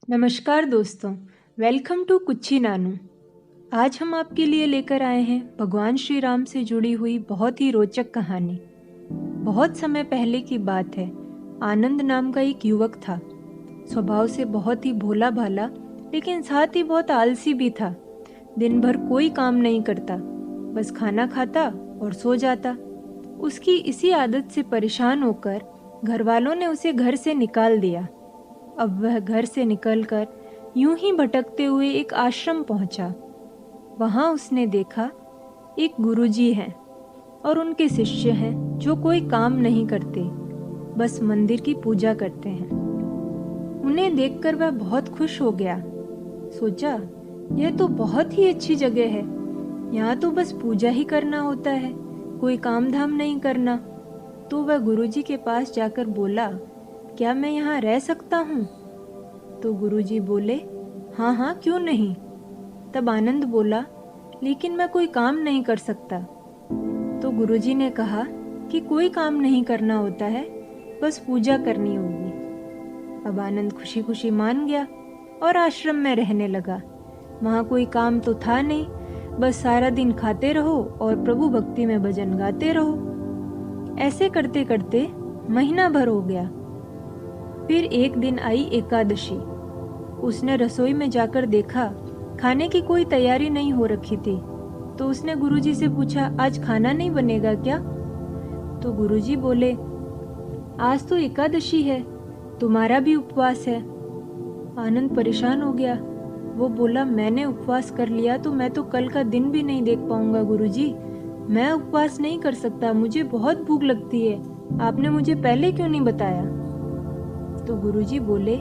नमस्कार दोस्तों, welcome to कुच्ची नानू। आज हम आपके लिए लेकर आए हैं भगवान श्री राम से जुड़ी हुई बहुत ही रोचक कहानी। बहुत समय पहले की बात है। आनंद नाम का एक युवक था। स्वभाव से बहुत ही भोला भाला, लेकिन साथ ही बहुत आलसी भी था। दिन भर कोई काम नहीं करता, बस खाना खाता और सो जाता। उसकी इसी आदत से परेशान होकर घर वालों ने उसे घर से निकाल दिया। अब वह घर से निकलकर यूं ही भटकते हुए एक आश्रम पहुंचा। वहां उसने देखा एक गुरुजी हैं और उनके शिष्य हैं जो कोई काम नहीं करते, बस मंदिर की पूजा करते हैं। उन्हें देखकर वह बहुत खुश हो गया। सोचा, यह तो बहुत ही अच्छी जगह है। यहाँ तो बस पूजा ही करना होता है, कोई काम धाम नहीं करना। तो वह गुरुजी के पास जाकर बोला, क्या मैं यहाँ रह सकता हूँ? तो गुरुजी बोले, हाँ हाँ, क्यों नहीं। तब आनंद बोला, लेकिन मैं कोई काम नहीं कर सकता। तो गुरुजी ने कहा कि कोई काम नहीं करना होता है, बस पूजा करनी होगी। अब आनंद खुशी खुशी मान गया और आश्रम में रहने लगा। वहाँ कोई काम तो था नहीं, बस सारा दिन खाते रहो और प्रभु भक्ति में भजन गाते रहो। ऐसे करते करते महीना भर हो गया। फिर एक दिन आई एकादशी। उसने रसोई में जाकर देखा, खाने की कोई तैयारी नहीं हो रखी थी। तो उसने गुरुजी से पूछा, आज खाना नहीं बनेगा क्या? तो गुरुजी बोले, आज तो एकादशी है, तुम्हारा भी उपवास है। आनंद परेशान हो गया। वो बोला, मैंने उपवास कर लिया तो मैं तो कल का दिन भी नहीं देख पाऊंगा गुरुजी। मैं उपवास नहीं कर सकता, मुझे बहुत भूख लगती है। आपने मुझे पहले क्यों नहीं बताया? तो गुरुजी बोले,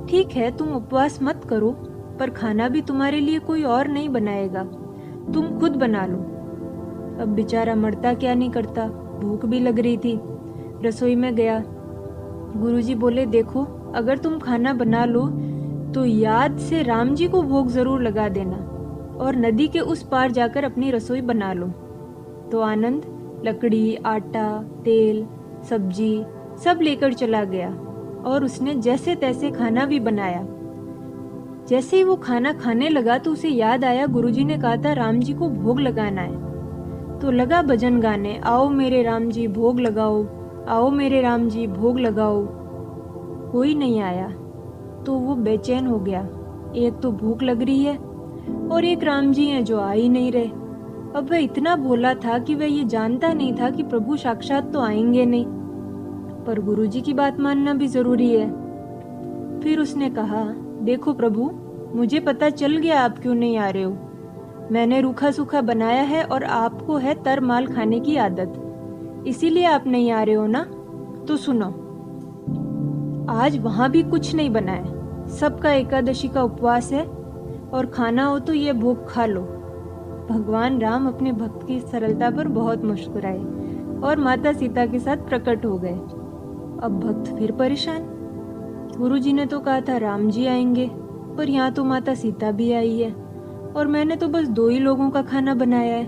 ठीक है, तुम उपवास मत करो, पर खाना भी तुम्हारे लिए कोई और नहीं बनाएगा, तुम खुद बना लो। अब बेचारा मरता क्या नहीं करता, भूख भी लग रही थी। रसोई में गया। गुरुजी बोले, देखो, अगर तुम खाना बना लो तो याद से राम जी को भोग जरूर लगा देना और नदी के उस पार जाकर अपनी रसोई बना लो। तो आनंद लकड़ी, आटा, तेल, सब्जी सब लेकर चला गया और उसने जैसे तैसे खाना भी बनाया। जैसे ही वो खाना खाने लगा तो उसे याद आया, गुरुजी ने कहा था राम जी को भोग लगाना है। तो लगा भजन गाने, आओ मेरे राम जी भोग लगाओ, आओ मेरे राम जी भोग लगाओ। कोई नहीं आया तो वो बेचैन हो गया। एक तो भूख लग रही है और एक राम जी हैं जो आ ही नहीं रहे। अब वह इतना भोला था कि वह ये जानता नहीं था कि प्रभु साक्षात तो आएंगे नहीं, पर गुरुजी की बात मानना भी जरूरी है। फिर उसने कहा, देखो प्रभु, मुझे पता चल गया आप क्यों नहीं आ रहे हो। मैंने रूखा सूखा बनाया है और आपको है तर माल खाने की आदत, इसीलिए आप नहीं आ रहे हो ना। तो सुनो, आज वहां भी कुछ नहीं बना है, सबका एकादशी का उपवास है और खाना हो तो ये भोग खा लो। भगवान राम अपने भक्त की सरलता पर बहुत मुस्कुराए और माता सीता के साथ प्रकट हो गए। अब भक्त फिर परेशान। गुरुजी ने तो कहा था राम जी आएंगे, पर यहाँ तो माता सीता भी आई है और मैंने तो बस 2 ही लोगों का खाना बनाया है।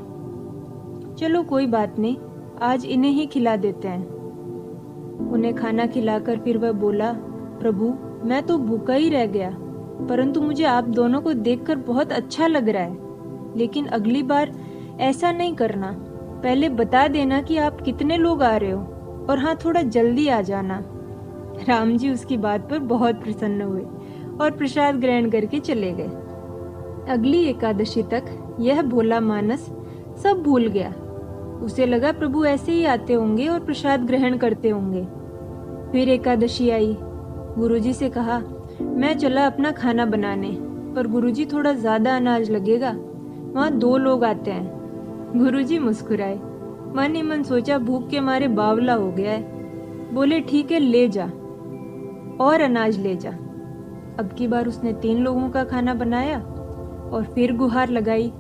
चलो कोई बात नहीं, आज इन्हें ही खिला देते हैं। उन्हें खाना खिलाकर फिर वह बोला, प्रभु, मैं तो भूखा ही रह गया, परंतु मुझे आप दोनों को देखकर बहुत अच्छा लग रहा है। लेकिन अगली बार ऐसा नहीं करना, पहले बता देना कि आप कितने लोग आ रहे हो, और हाँ, थोड़ा जल्दी आ जाना। राम जी उसकी बात पर बहुत प्रसन्न हुए और प्रसाद ग्रहण करके चले गए। अगली एकादशी तक यह भोला मानस सब भूल गया। उसे लगा प्रभु ऐसे ही आते होंगे और प्रसाद ग्रहण करते होंगे। फिर एकादशी आई। गुरुजी से कहा, मैं चला अपना खाना बनाने, पर गुरुजी थोड़ा ज्यादा अनाज लगेगा, वहाँ 2 लोग आते हैं। गुरुजी मुस्कुराए। मन ही मन सोचा, भूख के मारे बावला हो गया है। बोले, ठीक है, ले जा और अनाज ले जा। अब की बार उसने 3 लोगों का खाना बनाया और फिर गुहार लगाई,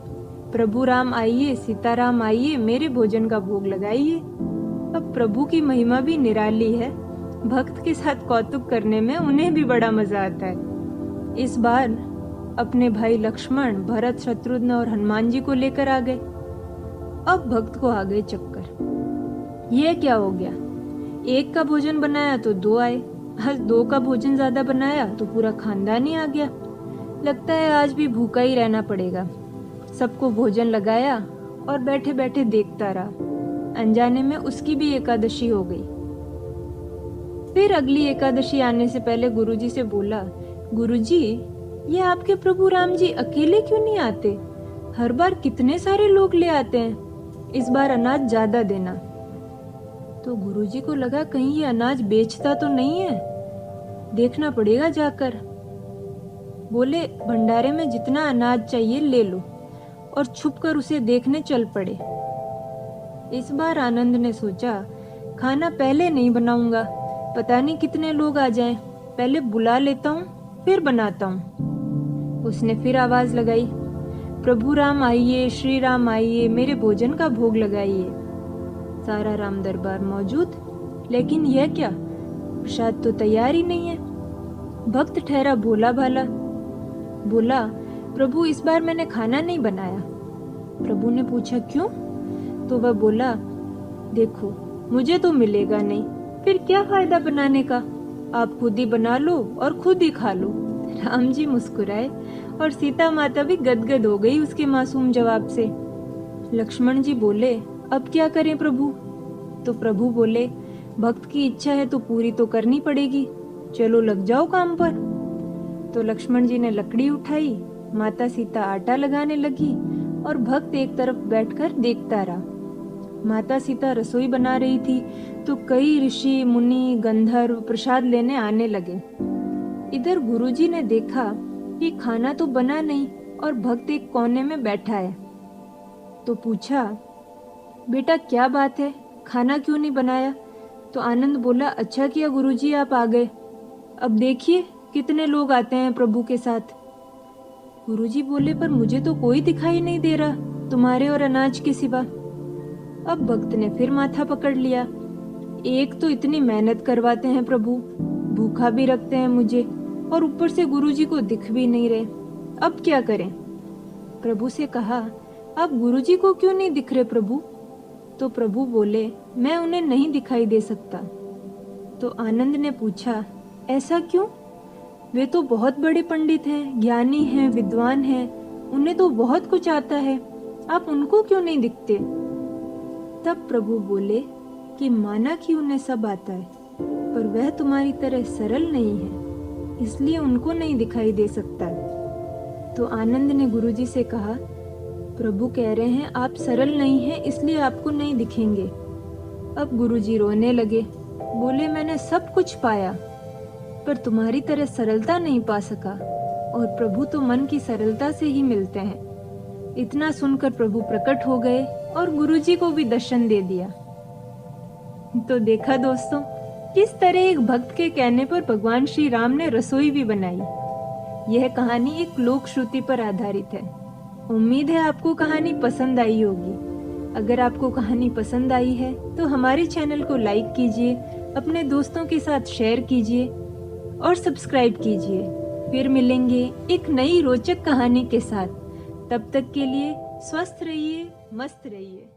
प्रभु राम आइए, सीताराम आइए, मेरे भोजन का भोग लगाइए। अब प्रभु की महिमा भी निराली है। भक्त के साथ कौतुक करने में उन्हें भी बड़ा मजा आता है। इस बार अपने भाई लक्ष्मण, भरत, शत्रुघ्न और हनुमान जी को लेकर आ गए। अब भक्त को आ गए चक्कर। यह क्या हो गया, एक का भोजन बनाया तो 2 आए, आज 2 का भोजन ज्यादा बनाया तो पूरा खानदान ही आ गया। लगता है आज भी भूखा ही रहना पड़ेगा। सबको भोजन लगाया और बैठे बैठे देखता रहा। अनजाने में उसकी भी एकादशी हो गई। फिर अगली एकादशी आने से पहले गुरुजी से बोला, गुरुजी, ये आपके प्रभु राम जी अकेले क्यों नहीं आते? हर बार कितने सारे लोग ले आते हैं, इस बार अनाज ज्यादा देना। तो गुरुजी को लगा कहीं ये अनाज बेचता तो नहीं है, देखना पड़ेगा जाकर। बोले, भंडारे में जितना अनाज चाहिए ले लो, और छुपकर उसे देखने चल पड़े। इस बार आनंद ने सोचा, खाना पहले नहीं बनाऊंगा, पता नहीं कितने लोग आ जाएं, पहले बुला लेता हूँ फिर बनाता हूँ। उसने फिर आवाज लगाई, प्रभु राम आइए, श्री राम आइए, मेरे भोजन का भोग लगाइए। सारा राम दरबार मौजूद, लेकिन यह क्या, प्रसाद तो तैयार ही नहीं है। भक्त ठहरा भोला भाला, बोला, प्रभु इस बार मैंने खाना नहीं बनाया। प्रभु ने पूछा क्यों? तो वह बोला, देखो मुझे तो मिलेगा नहीं, फिर क्या फायदा बनाने का, आप खुद ही बना लो और खुद ही खा लो। राम जी मुस्कुराए और सीता माता भी गदगद हो गई उसके मासूम जवाब से। लक्ष्मण जी बोले, अब क्या करें प्रभु? तो प्रभु बोले, भक्त की इच्छा है तो पूरी तो करनी पड़ेगी, चलो लग जाओ काम पर। तो लक्ष्मण जी ने लकड़ी उठाई, माता सीता आटा लगाने लगी और भक्त एक तरफ बैठकर देखता रहा। माता सीता रसोई बना रही थी तो कई ऋषि मुनि गंधर्व प्रसाद लेने आने लगे। इधर गुरुजी ने देखा कि खाना तो बना नहीं और भक्त एक कोने में बैठा है। तो पूछा, बेटा क्या बात है, खाना क्यों नहीं बनाया? तो आनंद बोला, अच्छा किया गुरुजी आप आ गए, अब देखिए कितने लोग आते हैं प्रभु के साथ। गुरुजी बोले, पर मुझे तो कोई दिखाई नहीं दे रहा तुम्हारे और अनाज के सिवा। अब भक्त ने फिर माथा पकड़ लिया, एक तो इतनी मेहनत करवाते हैं प्रभु, भूखा भी रखते हैं मुझे, और ऊपर से गुरुजी को दिख भी नहीं रहे, अब क्या करें? प्रभु से कहा, आप गुरुजी को क्यों नहीं दिख रहे प्रभु? तो प्रभु बोले, मैं उन्हें नहीं दिखाई दे सकता। तो आनंद ने पूछा, ऐसा क्यों? वे तो बहुत बड़े पंडित हैं, ज्ञानी हैं, विद्वान हैं, उन्हें तो बहुत कुछ आता है, आप उनको क्यों नहीं दिखते? तब प्रभु बोले कि माना कि उन्हें सब आता है, पर वह तुम्हारी तरह सरल नहीं है, इसलिए उनको नहीं दिखाई दे सकता। तो आनंद ने गुरुजी से कहा, प्रभु कह रहे हैं आप सरल नहीं हैं, इसलिए आपको नहीं दिखेंगे। अब गुरुजी रोने लगे, बोले, मैंने सब कुछ पाया पर तुम्हारी तरह सरलता नहीं पा सका, और प्रभु तो मन की सरलता से ही मिलते हैं। इतना सुनकर प्रभु प्रकट हो गए और गुरुजी को भी दर्शन दे दिया। तो देखा दोस्तों, किस तरह एक भक्त के कहने पर भगवान श्री राम ने रसोई भी बनाई। यह कहानी एक लोक श्रुति पर आधारित है। उम्मीद है आपको कहानी पसंद आई होगी। अगर आपको कहानी पसंद आई है तो हमारे चैनल को लाइक कीजिए, अपने दोस्तों के साथ शेयर कीजिए और सब्सक्राइब कीजिए। फिर मिलेंगे एक नई रोचक कहानी के साथ। तब तक के लिए स्वस्थ रहिए, मस्त रहिए।